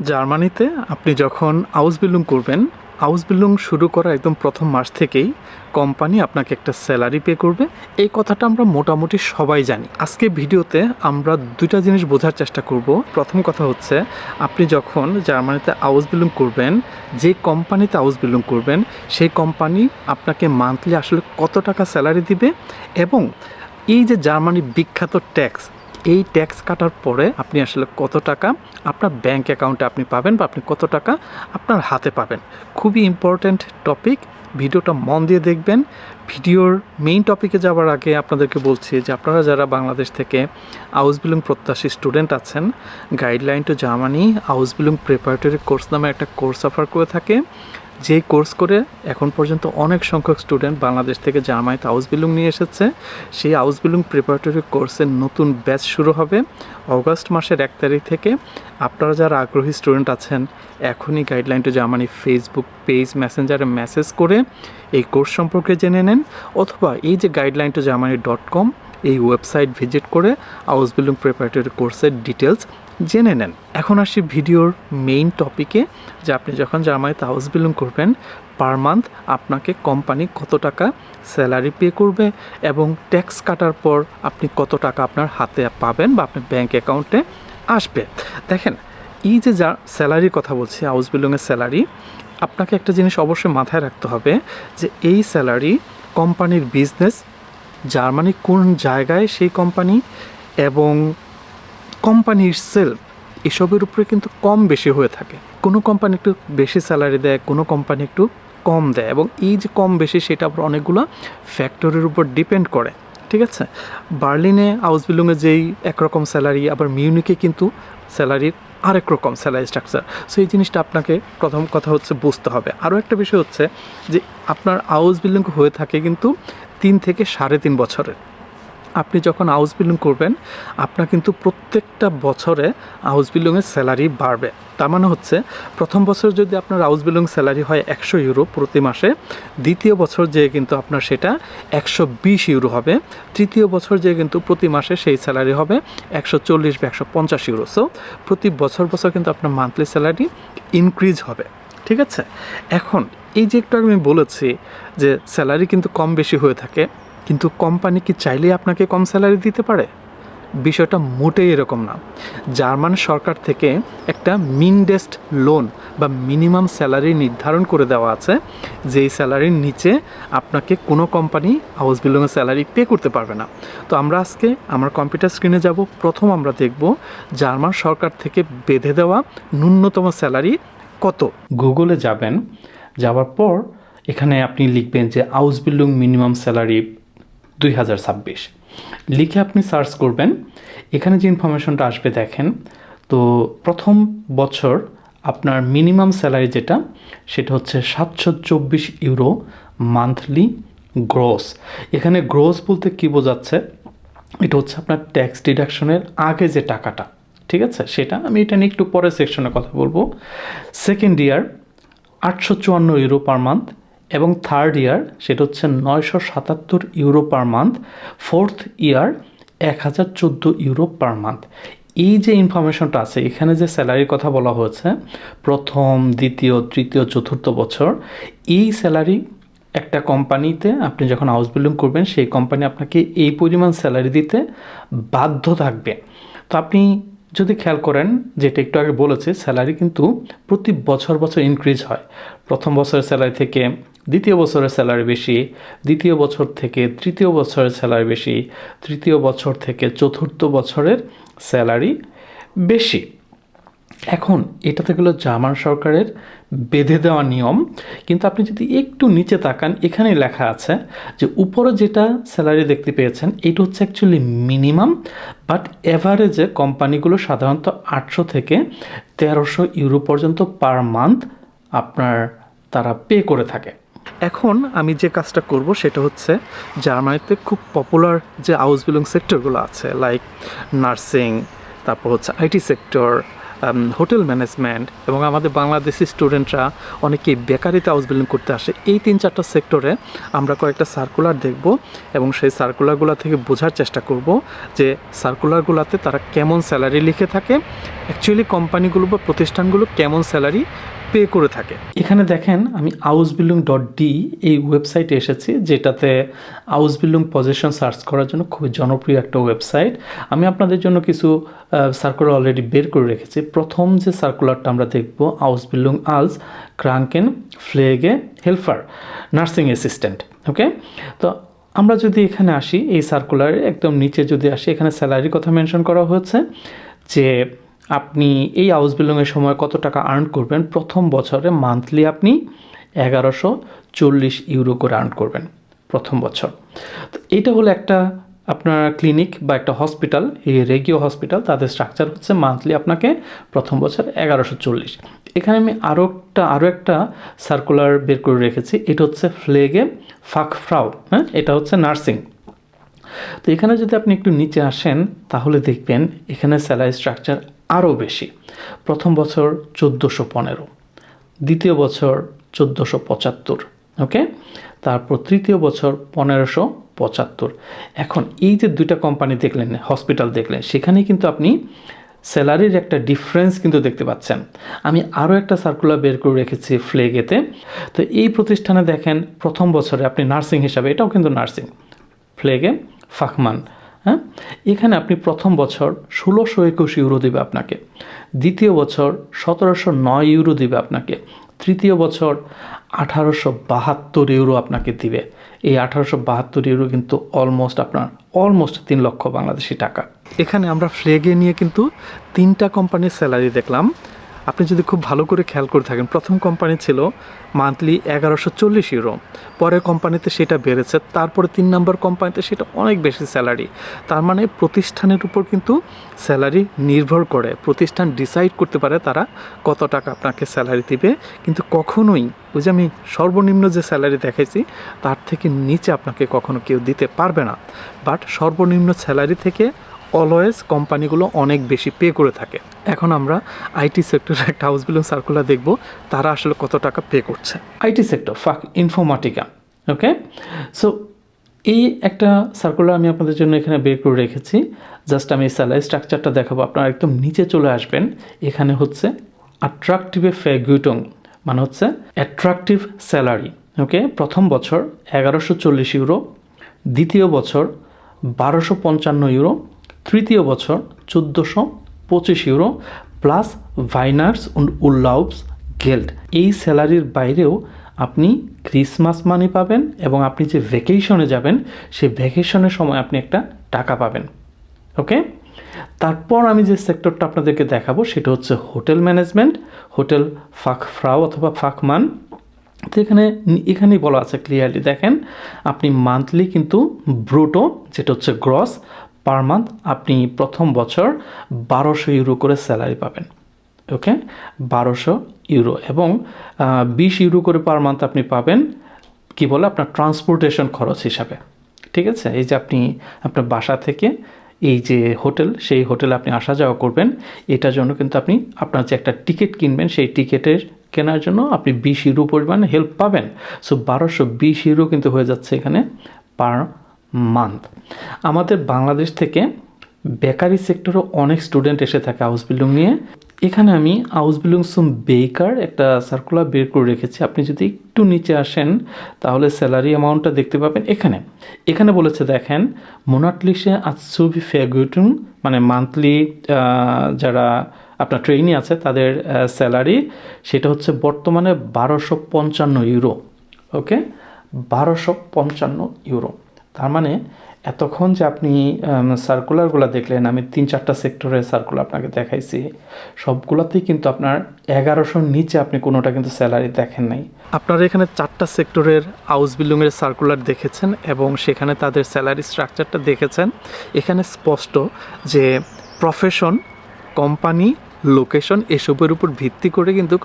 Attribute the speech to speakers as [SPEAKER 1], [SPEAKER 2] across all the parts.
[SPEAKER 1] জার্মানিতে আপনি যখন আউসবিল্ডিং করবেন, আউসবিল্ডিং শুরু করা একদম প্রথম মাস থেকেই কোম্পানি আপনাকে একটা স্যালারি পে করবে। এই কথাটা আমরা মোটামুটি সবাই জানি। আজকে ভিডিওতে আমরা দুইটা জিনিস বোঝার চেষ্টা করব। প্রথম কথা হচ্ছে, আপনি যখন জার্মানিতে আউসবিল্ডিং করবেন, যে কোম্পানিতে আউসবিল্ডিং করবেন সেই কোম্পানি আপনাকে মান্থলি আসলে কত টাকা স্যালারি দিবে, এবং এই যে জার্মানির বিখ্যাত ট্যাক্স, এই ট্যাক্স কাটার পরে আপনি আসলে কত টাকা আপনার ব্যাংক অ্যাকাউন্টে আপনি পাবেন, বা আপনি কত টাকা আপনার হাতে পাবেন। খুবই ইম্পর্ট্যান্ট টপিক, ভিডিওটা মন দিয়ে দেখবেন। ভিডিওর মেইন টপিকে যাওয়ার আগে আপনাদেরকে বলছি যে আপনারা যারা বাংলাদেশ থেকে আউসবিল্ডিং প্রত্যাশী স্টুডেন্ট আছেন, গাইডলাইন টু জার্মানি আউসবিল্ডিং প্রিপারেটরি কোর্স নামে একটা কোর্স অফার করে থাকে। যেই কোর্স করে এখন পর্যন্ত অনেক সংখ্যক স্টুডেন্ট বাংলাদেশ থেকে জার্মানিতে আউসবিল্ডিং নিয়ে এসেছে। সেই আউসবিল্ডিং প্রিপারেটরি কোর্সের নতুন ব্যাচ শুরু হবে অগস্ট মাসের 1 তারিখ থেকে। আপনারা যারা আগ্রহী স্টুডেন্ট আছেন, এখনই guideline to Germany Facebook page, মেসেঞ্জারে মেসেজ করে এই কোর্স সম্পর্কে জেনে নেন, অথবা এই যে guideline2germany.com এই ওয়েবসাইট ভিজিট করে আউসবিল্ডিং প্রিপারেটরি কোর্সের ডিটেলস জেনে নেন। এখন আসি ভিডিওর মেইন টপিকে, যে আপনি যখন জার্মানিতে আউসবিল্ডিং করবেন, পার মান্থ আপনাকে কোম্পানি কত টাকা স্যালারি পে করবে, এবং ট্যাক্স কাটার পর আপনি কত টাকা আপনার হাতে পাবেন বা আপনার ব্যাঙ্ক অ্যাকাউন্টে আসবে। দেখেন, এই যে যা স্যালারির কথা বলছি, আউসবিল্ডিংয়ের স্যালারি, আপনাকে একটা জিনিস অবশ্যই মাথায় রাখতে হবে যে এই স্যালারি কোম্পানির বিজনেস, জার্মানি কোন জায়গায় সেই কোম্পানি, এবং কোম্পানির সেলফ, এসবের উপরে কিন্তু কম বেশি হয়ে থাকে। কোনো কোম্পানি একটু বেশি স্যালারি দেয়, কোনো কোম্পানি একটু কম দেয়, এবং এই যে কম বেশি সেটা আবার অনেকগুলো ফ্যাক্টরের উপর ডিপেন্ড করে। ঠিক আছে, বার্লিনে আউসবিল্ডিংয়ে যেই একরকম স্যালারি, আবার মিউনিকে কিন্তু স্যালারির আরেক রকম স্যালারি স্ট্রাকচার। সো এই জিনিসটা আপনাকে প্রথম কথা হচ্ছে বুঝতে হবে। আরও একটা বিষয় হচ্ছে যে আপনার আউসবিল্ডিং হয়ে থাকে কিন্তু 3 থেকে 3.5 বছরের। আপনি যখন আউসবিল্ডিং করবেন, আপনার কিন্তু প্রত্যেকটা বছরে আউসবিল্ডিংয়ের স্যালারি বাড়বে। তার মানে হচ্ছে, প্রথম বছর যদি আপনার আউসবিল্ডিং স্যালারি হয় 100 ইউরো প্রতি মাসে, দ্বিতীয় বছর যেয়ে কিন্তু আপনার সেটা 120 ইউরো হবে, তৃতীয় বছর যেয়ে কিন্তু প্রতি মাসে সেই স্যালারি হবে 140 বা 150 ইউরো। সো প্রতি বছর বছর কিন্তু আপনার মান্থলি স্যালারি ইনক্রিজ হবে। ঠিক আছে, এখন এই যে একটু আমি বলেছি যে স্যালারি কিন্তু কম বেশি হয়ে থাকে, কিন্তু কোম্পানি কি চাইলেই আপনাকে কম স্যালারি দিতে পারে? বিষয়টা মোটেই এরকম না। জার্মান সরকার থেকে একটা মিনডেস্ট লোন বা মিনিমাম স্যালারি নির্ধারণ করে দেওয়া আছে, যেই স্যালারির নিচে আপনাকে কোনো কোম্পানি আউসবিল্ডিংয়ের স্যালারি পে করতে পারবে না। তো আমরা আজকে আমার কম্পিউটার স্ক্রিনে যাব। প্রথম আমরা দেখব জার্মান সরকার থেকে বেঁধে দেওয়া ন্যূনতম স্যালারি কত। গুগলে যাবেন, যাওয়ার পর এখানে আপনি লিখবেন যে আউসবিল্ডিং মিনিমাম স্যালারি 2026 লিখে আপনি সার্চ করবেন। এখানে যে ইনফরমেশনটা আসবে দেখেন, তো প্রথম বছর আপনার মিনিমাম স্যালারি যেটা, সেটা হচ্ছে 724 ইউরো মান্থলি গ্রোস। এখানে গ্রোস বলতে কী বোঝাচ্ছে, এটা হচ্ছে আপনার ট্যাক্স ডিডাকশনের আগে যে টাকাটা, ঠিক আছে, সেটা আমি এটা নিয়ে একটু পরের সেকশনে কথা বলবো। Second year 854 euro per month, এবং থার্ড ইয়ার সেটা হচ্ছে 977 euro per month, fourth year 1014 euro per month. এই যে ইনফরমেশনটা আছে, এখানে যে স্যালারির কথা বলা হয়েছে, প্রথম, দ্বিতীয়, তৃতীয়, চতুর্থ বছর, এই স্যালারি একটা কোম্পানিতে আপনি যখন আউসবিল্ডিং করবেন, সেই কোম্পানি আপনাকে এই পরিমাণ স্যালারি দিতে বাধ্য থাকবে। তো আপনি যদি খেয়াল করেন, যেটা একটু আগে বলেছি, স্যালারি কিন্তু প্রতি বছর বছর ইনক্রিজ হয়। প্রথম বছরের স্যালারি থেকে দ্বিতীয় বছরের স্যালারি বেশি, দ্বিতীয় বছর থেকে তৃতীয় বছরের স্যালারি বেশি, তৃতীয় বছর থেকে চতুর্থ বছরের স্যালারি বেশি। এখন এটাতে গেলো জার্মান সরকারের বেঁধে দেওয়া নিয়ম, কিন্তু আপনি যদি একটু নিচে তাকান, এখানে লেখা আছে যে উপরে যেটা স্যালারি দেখতে পেয়েছেন, এটা হচ্ছে অ্যাকচুয়ালি মিনিমাম, বাট এভারেজে কোম্পানিগুলো সাধারণত 800 থেকে 1300 ইউরো পর্যন্ত পার মান্থ আপনার তারা পে করে থাকে। এখন আমি যে কাজটা করব সেটা হচ্ছে, জার্মানিতে খুব পপুলার যে আউসবিল্ডিং সেক্টরগুলো আছে, লাইক নার্সিং, তারপর হচ্ছে আইটি সেক্টর, হোটেল ম্যানেজমেন্ট এবং আমাদের বাংলাদেশি স্টুডেন্টরা অনেকেই বেকারিতে হাউস বিল্ডিং করতে আসে। এই 3-4টা সেক্টরে আমরা কয়েকটা সার্কুলার দেখব এবং সেই সার্কুলারগুলো থেকে বোঝার চেষ্টা করব যে সার্কুলারগুলোতে তারা কেমন স্যালারি লিখে থাকে, অ্যাকচুয়ালি কোম্পানিগুলো বা প্রতিষ্ঠানগুলো কেমন স্যালারি পে করে থাকে। এখানে দেখেন আমি hausbildung.de এই ওয়েবসাইটে এসেছি, যেটাতে হাউস বিল্ডিং পজিশন সার্চ করার জন্য খুবই জনপ্রিয় একটা ওয়েবসাইট। আমি আপনাদের জন্য কিছু সার্কুলার অলরেডি বের করে রেখেছি। প্রথম যে সার্কুলারটা আমরা দেখব, হাউস বিল্ডিং আলস ক্রাঙ্কেন ফ্লেগে হেল্পার নার্সিং অ্যাসিস্ট্যান্ট। ওকে, তো আমরা যদি এখানে আসি, এই সার্কুলারে একদম নিচে যদি আসি, এখানে স্যালারির কথা মেনশন করা হয়েছে যে আপনি এই হাউস বিল্ডিংয়ের সময় কত টাকা আর্ন করবেন। প্রথম বছরে মান্থলি আপনি 1140 ইউরো করে আর্ন করবেন প্রথম বছর। তো এইটা হলো একটা আপনার ক্লিনিক বা একটা হসপিটাল, এই রেগিও হসপিটাল, তাদের স্ট্রাকচার হচ্ছে মান্থলি আপনাকে প্রথম বছর 1140। এখানে আমি আরও একটা সার্কুলার বের করে রেখেছি, এটা হচ্ছে ফ্লেগে ফাকফ্রাউ, হ্যাঁ, এটা হচ্ছে নার্সিং। তো এখানে যদি আপনি একটু নিচে আসেন তাহলে দেখবেন এখানে স্যালারি স্ট্রাকচার আরও বেশি। প্রথম বছর 1415, দ্বিতীয় বছর 1475, ওকে, তারপর তৃতীয় বছর 1575। এখন এই যে দুইটা কোম্পানি দেখলেন, হসপিটাল দেখলেন, সেখানে কিন্তু আপনি স্যালারির একটা ডিফারেন্স কিন্তু দেখতে পাচ্ছেন। আমি আরও একটা সার্কুলার বের করে রেখেছি ফ্লেগেতে। তো এই প্রতিষ্ঠানে দেখেন প্রথম বছরে আপনি নার্সিং হিসাবে, এটাও কিন্তু নার্সিং, ফ্লেগে ফাকমান, হ্যাঁ, এখানে আপনি প্রথম বছর 1621 ইউরো দেবে আপনাকে, দ্বিতীয় বছর 1709 ইউরো দিবে আপনাকে, তৃতীয় বছর 1872 ইউরো আপনাকে দিবে। এই 1872 ইউরো কিন্তু অলমোস্ট 3 লক্ষ বাংলাদেশি টাকা। এখানে আমরা ফ্লেগে নিয়ে কিন্তু 3টা কোম্পানির স্যালারি দেখলাম। আপনি যদি খুব ভালো করে খেয়াল করে থাকেন, প্রথম কোম্পানি ছিল মান্থলি 1140 ইউরো, পরের কোম্পানিতে সেটা বেড়েছে, তারপরে 3 নম্বর কোম্পানিতে সেটা অনেক বেশি স্যালারি। তার মানে প্রতিষ্ঠানের উপর কিন্তু স্যালারি নির্ভর করে, প্রতিষ্ঠান ডিসাইড করতে পারে তারা কত টাকা আপনাকে স্যালারি দিবে, কিন্তু কখনোই ওই যে আমি সর্বনিম্ন যে স্যালারি দেখাইছি তার থেকে নিচে আপনাকে কখনো কেউ দিতে পারবে না। বাট সর্বনিম্ন স্যালারি থেকে অলওয়েজ কোম্পানিগুলো অনেক বেশি পে করে থাকে। এখন আমরা আইটি সেক্টরে একটা হাউস বিল্ডিং সার্কুলার দেখব, তারা আসলে কত টাকা পে করছে। আইটি সেক্টর ফাক ইনফরমেটিকা, ওকে। সো এই একটা সার্কুলার আমি আপনাদের জন্য এখানে বের করে রেখেছি। জাস্ট আমি স্যালারি স্ট্রাকচারটা দেখাবো, আপনারা একদম নিচে চলে আসবেন। এখানে হচ্ছে অ্যাট্রাকটিভ ফ্যাগুটং, মানে হচ্ছে অ্যাট্রাকটিভ স্যালারি, ওকে। প্রথম বছর 1140 ইউরো, দ্বিতীয় বছর 1255 ইউরো, তৃতীয় বছর 1425 ইউরো প্লাস ভাইনার্স und উল্লাউবস গেল্ড। এই স্যালারির বাইরেও আপনি ক্রিসমাস মানি পাবেন এবং আপনি যে ভ্যাকেশনে যাবেন সেই ভ্যাকেশনের সময় আপনি একটা টাকা পাবেন, ওকে। তারপর আমি যে সেক্টরটা আপনাদেরকে দেখাবো সেটা হচ্ছে হোটেল ম্যানেজমেন্ট, হোটেল ফাকফ্রাউ অথবা ফাকমান। তো এখানেই বলা আছে ক্লিয়ারলি, দেখেন আপনি মান্থলি কিন্তু ব্রুটো, যেটা হচ্ছে গ্রস পার মান্থ, আপনি প্রথম বছর 1200 ইউরো করে স্যালারি পাবেন, ওকে, 1200 ইউরো, এবং 20 ইউরো করে পার মান্থ আপনি পাবেন কি বলে আপনার ট্রান্সপোর্টেশন খরচ হিসাবে, ঠিক আছে। এই যে আপনি আপনার বাসা থেকে এই যে হোটেল, সেই হোটেলে আপনি আসা যাওয়া করবেন, এটার জন্য কিন্তু আপনি আপনার যে একটা টিকিট কিনবেন, সেই টিকিটের কেনার জন্য আপনি 20 ইউরো পরিমাণে হেল্প পাবেন। সো 1220 ইউরো কিন্তু হয়ে যাচ্ছে এখানে পার মান্থ। আমাদের বাংলাদেশ থেকে বেকারি সেক্টরে অনেক স্টুডেন্ট এসে থাকে হাউস বিল্ডিং নিয়ে। এখানে আমি হাউস বিল্ডিং সুম বেকার একটা সার্কুলার বের করে রেখেছি। আপনি যদি একটু নিচে আসেন তাহলে স্যালারি অ্যামাউন্টটা দেখতে পাবেন। এখানে বলেছে দেখেন মোনাটলিশে আজসুবি ফেগুটুং, মানে মান্থলি যারা আপনার ট্রেইনি আছে তাদের স্যালারি সেটা হচ্ছে বর্তমানে 1255 ইউরো, ওকে, 1255 ইউরো। তার মানে এতক্ষণ যে আপনি সার্কুলারগুলো দেখলেন, আমি 3-4টা সেক্টরের সার্কুলার আপনাকে দেখাইছি, সবগুলোতেই কিন্তু আপনার 1100 নিচে আপনি কোনোটা কিন্তু স্যালারি দেখেন নাই। আপনারা এখানে 4টা সেক্টরের হাউস বিল্ডিংয়ের সার্কুলার দেখেছেন এবং সেখানে তাদের স্যালারি স্ট্রাকচারটা দেখেছেন। এখানে স্পষ্ট যে প্রফেশন, কোম্পানি, লোকেশন এসবের উপর ভিত্তি করে কিন্তু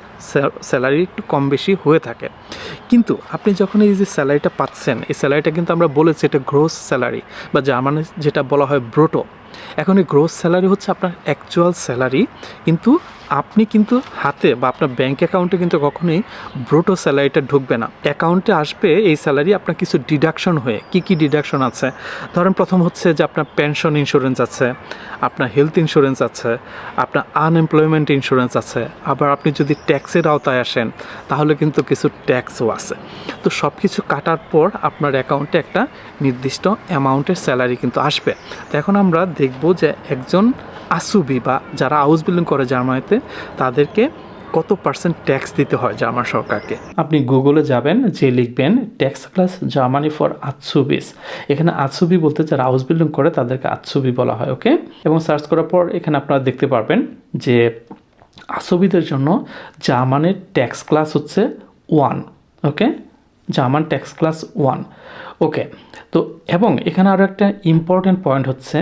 [SPEAKER 1] স্যালারি একটু কম বেশি হয়ে থাকে। কিন্তু আপনি যখন এই যে স্যালারিটা পাচ্ছেন, এই স্যালারিটা কিন্তু আমরা বলেছি এটা গ্রোস স্যালারি বা জার্মানে যেটা বলা হয় ব্রোটো। এখন এই গ্রোস স্যালারি হচ্ছে আপনার অ্যাকচুয়াল স্যালারি, কিন্তু আপনি কিন্তু হাতে বা আপনার ব্যাঙ্ক অ্যাকাউন্টে কিন্তু কখনোই ব্রুটো স্যালারিটা ঢুকবে না। অ্যাকাউন্টে আসবে এই স্যালারি আপনার কিছু ডিডাকশন হয়ে। কি ডিডাকশন আছে? ধরেন প্রথম হচ্ছে যে আপনার পেনশন ইন্স্যুরেন্স আছে, আপনার হেলথ ইন্স্যুরেন্স আছে, আপনার আনএমপ্লয়মেন্ট ইন্স্যুরেন্স আছে, আবার আপনি যদি ট্যাক্সের আওতায় আসেন তাহলে কিন্তু কিছু ট্যাক্সও আছে। তো সব কিছু কাটার পর আপনার অ্যাকাউন্টে একটা নির্দিষ্ট অ্যামাউন্টের স্যালারি কিন্তু আসবে। তো এখন আমরা দেখব যে একজন আসুবি বা যারা হাউস বিল্ডিং করে জার্মানিতে তাদেরকে কত পার্সেন্ট ট্যাক্স দিতে হয় জার্মান সরকারকে। আপনি গুগলে যাবেন, যে লিখবেন ট্যাক্স ক্লাস জার্মানি ফর আজসুবিস। এখানে আজসুবি বলতে যারা হাউস বিল্ডিং করে তাদেরকে আজসুবি বলা হয়, ওকে। এবং সার্চ করার পর এখানে আপনারা দেখতে পারবেন যে আসুবিদের জন্য জার্মানের ট্যাক্স ক্লাস হচ্ছে 1, ওকে। জার্মান ট্যাক্স ক্লাস 1, ওকে। তো এবং এখানে আরও একটা ইম্পর্ট্যান্ট পয়েন্ট হচ্ছে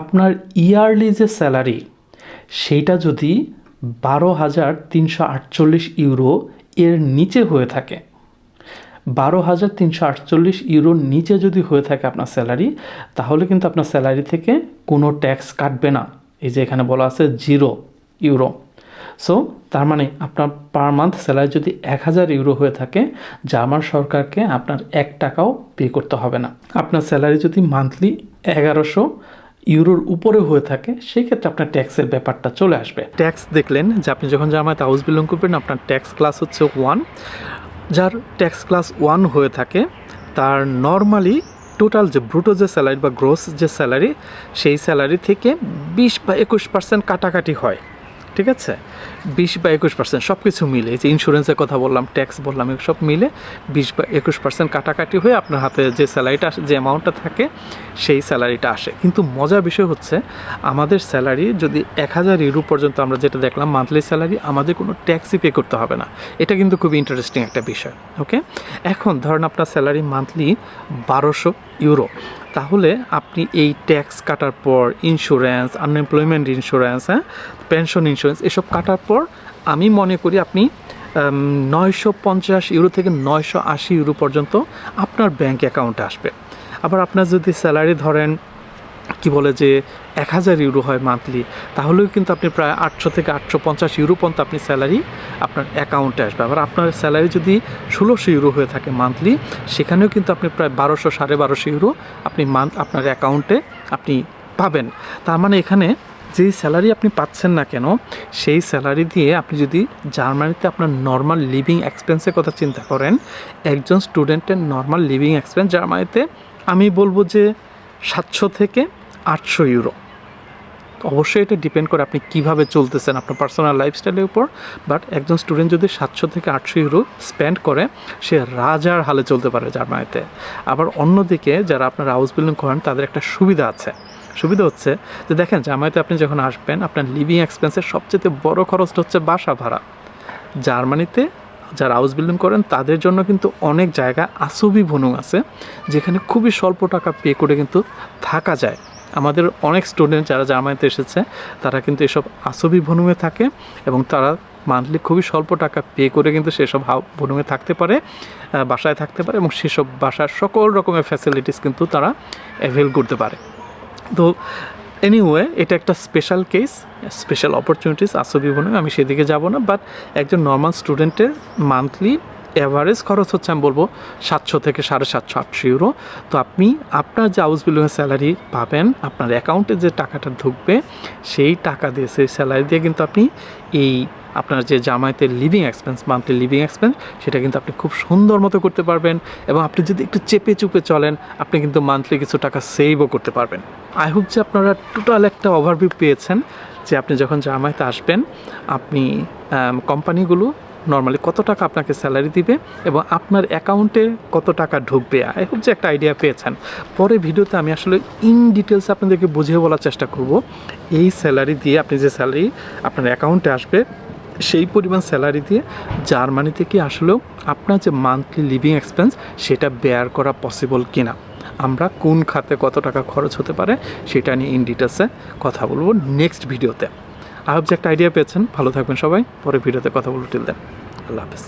[SPEAKER 1] আপনার ইয়ারলি যে স্যালারি সেইটা যদি 12,348 ইউরো এর নিচে হয়ে থাকে, 12,348 ইউরোর নিচে যদি হয়ে থাকে আপনার স্যালারি, তাহলে কিন্তু আপনার স্যালারি থেকে কোনো ট্যাক্স কাটবে না। এই যে এখানে বলা আছে 0 ইউরো। সো তার মানে আপনার পার মান্থ স্যালারি যদি 1,000 ইউরো হয়ে থাকে, জার্মান সরকারকে আপনার 1 টাকাও পে করতে হবে না। আপনার স্যালারি যদি মান্থলি 1100 ইউরোর উপরে হয়ে থাকে, সেই ক্ষেত্রে আপনার ট্যাক্সের ব্যাপারটা চলে আসবে। ট্যাক্স দেখলেন যে আপনি যখন জার্মানিতে হাউস বিল্ডিং করবেন আপনার ট্যাক্স ক্লাস হচ্ছে 1। যার ট্যাক্স ক্লাস 1 হয়ে থাকে তার নর্মালি টোটাল যে ব্রুটো যে স্যালারি বা গ্রোস যে স্যালারি, সেই স্যালারি থেকে 20 বা 21% কাটাকাটি হয়, ঠিক আছে। 20 বা 21% সব কিছু মিলে, এই যে ইন্স্যুরেন্সের কথা বললাম, ট্যাক্স বললাম, সব মিলে 20 বা 21% কাটাকাটি হয়ে আপনার হাতে যে স্যালারিটা আসে, যে অ্যামাউন্টটা থাকে, সেই স্যালারিটা আসে। কিন্তু মজার বিষয় হচ্ছে আমাদের স্যালারি যদি 1,000 ইউরো পর্যন্ত আমরা যেটা দেখলাম মান্থলি স্যালারি, আমাদের কোনো ট্যাক্সই পে করতে হবে না। এটা কিন্তু খুবই ইন্টারেস্টিং একটা বিষয়, ওকে। এখন ধরেন আপনার স্যালারি মান্থলি 1200 ইউরো, তাহলে আপনি এই ট্যাক্স কাটার পর insurance, unemployment insurance, pension insurance এসব কাটার পর আমি মনে করি আপনি 950 ইউরো থেকে 980 ইউরো পর্যন্ত আপনার ব্যাঙ্ক অ্যাকাউন্টে আসবে। আবার আপনার যদি স্যালারি ধরেন কি বলে যে 1,000 ইউরো হয় মান্থলি, তাহলেও কিন্তু আপনি প্রায় 800 থেকে 850 ইউরো পর্যন্ত আপনি স্যালারি আপনার অ্যাকাউন্টে আসবে। আবার আপনার স্যালারি যদি 1600 ইউরো হয়ে থাকে মান্থলি, সেখানেও কিন্তু আপনি প্রায় 1200 1250 ইউরো আপনি আপনার অ্যাকাউন্টে আপনি পাবেন। তার মানে এখানে যেই স্যালারি আপনি পাচ্ছেন না কেন, সেই স্যালারি দিয়ে আপনি যদি জার্মানিতে আপনার নর্মাল লিভিং এক্সপেন্সের কথা চিন্তা করেন, একজন স্টুডেন্টের নর্মাল লিভিং এক্সপেন্স জার্মানিতে আমি বলবো যে 700 থেকে 800 ইউরো। অবশ্যই এটা ডিপেন্ড করে আপনি কীভাবে চলতেছেন আপনার পার্সোনাল লাইফস্টাইলের উপর। বাট একজন স্টুডেন্ট যদি 700 থেকে 800 ইউরো স্পেন্ড করে, সে রাজার হালে চলতে পারে জার্মানিতে। আবার অন্যদিকে যারা আপনার হাউস বিল্ডিং করেন তাদের একটা সুবিধা আছে। সুবিধা হচ্ছে যে দেখেন জার্মানিতে আপনি যখন আসবেন আপনার লিভিং এক্সপেন্সের সবচেয়ে বড় খরচটা হচ্ছে বাসা ভাড়া। জার্মানিতে যারা হাউস বিল্ডিং করেন তাদের জন্য কিন্তু অনেক জায়গা আসুবি ভনুং আছে, যেখানে খুবই স্বল্প টাকা পে করে কিন্তু থাকা যায়। আমাদের অনেক স্টুডেন্ট যারা জার্মানিতে এসেছে তারা কিন্তু এসব আসুবি ভনুঙে থাকে এবং তারা মান্থলি খুবই স্বল্প টাকা পে করে কিন্তু সেসব ভনুঙে থাকতে পারে, বাসায় থাকতে পারে এবং সেসব বাসার সকল রকমের ফ্যাসিলিটিস কিন্তু তারা অ্যাভেল করতে পারে। তো এনিওয়ে এটা একটা স্পেশাল কেস, স্পেশাল অপরচুনিটিস আসুবি ভনুঙে, আমি সেদিকে যাব না। বাট একজন নর্মাল স্টুডেন্টের মান্থলি অ্যাভারেজ খরচ হচ্ছে আমি বলবো 700 থেকে 750-800 ইউরো। তো আপনি আপনার যে হাউস বিল্ডিংয়ের স্যালারি পাবেন, আপনার অ্যাকাউন্টে যে টাকাটা ঢুকবে সেই টাকা দিয়ে, সেই স্যালারি দিয়ে কিন্তু আপনি এই আপনার যে জার্মানিতে living expense, monthly living expense, সেটা কিন্তু আপনি খুব সুন্দর মতো করতে পারবেন। এবং আপনি যদি একটু চেপে চুপে চলেন, আপনি কিন্তু মান্থলি কিছু টাকা সেভও করতে পারবেন। আই হোপ যে আপনারা টোটাল একটা ওভারভিউ পেয়েছেন যে আপনি যখন জার্মানিতে আসবেন আপনি কোম্পানিগুলো নর্মালি কত টাকা আপনাকে স্যালারি দিবে এবং আপনার অ্যাকাউন্টে কত টাকা ঢুকবে। আই হোপ যে একটা আইডিয়া পেয়েছেন। পরে ভিডিওতে আমি আসলে ইন ডিটেলস আপনাদেরকে বুঝিয়ে বলার চেষ্টা করব এই স্যালারি দিয়ে আপনি যে স্যালারি আপনার অ্যাকাউন্টে আসবে সেই পরিমাণ স্যালারি দিয়ে জার্মানি থেকে আসলেও আপনার যে মান্থলি লিভিং এক্সপেন্স সেটা বেয়ার করা পসিবল কিনা, আমরা কোন খাতে কত টাকা খরচ হতে পারে সেটা নিয়ে ইন ডিটেলসে কথা বলবো নেক্সট ভিডিওতে। আই হোপ যে একটা আইডিয়া পেয়েছেন। ভালো থাকবেন সবাই, পরে ভিডিওতে কথা বলবো। টিল দেন, আল্লাহ হাফেজ।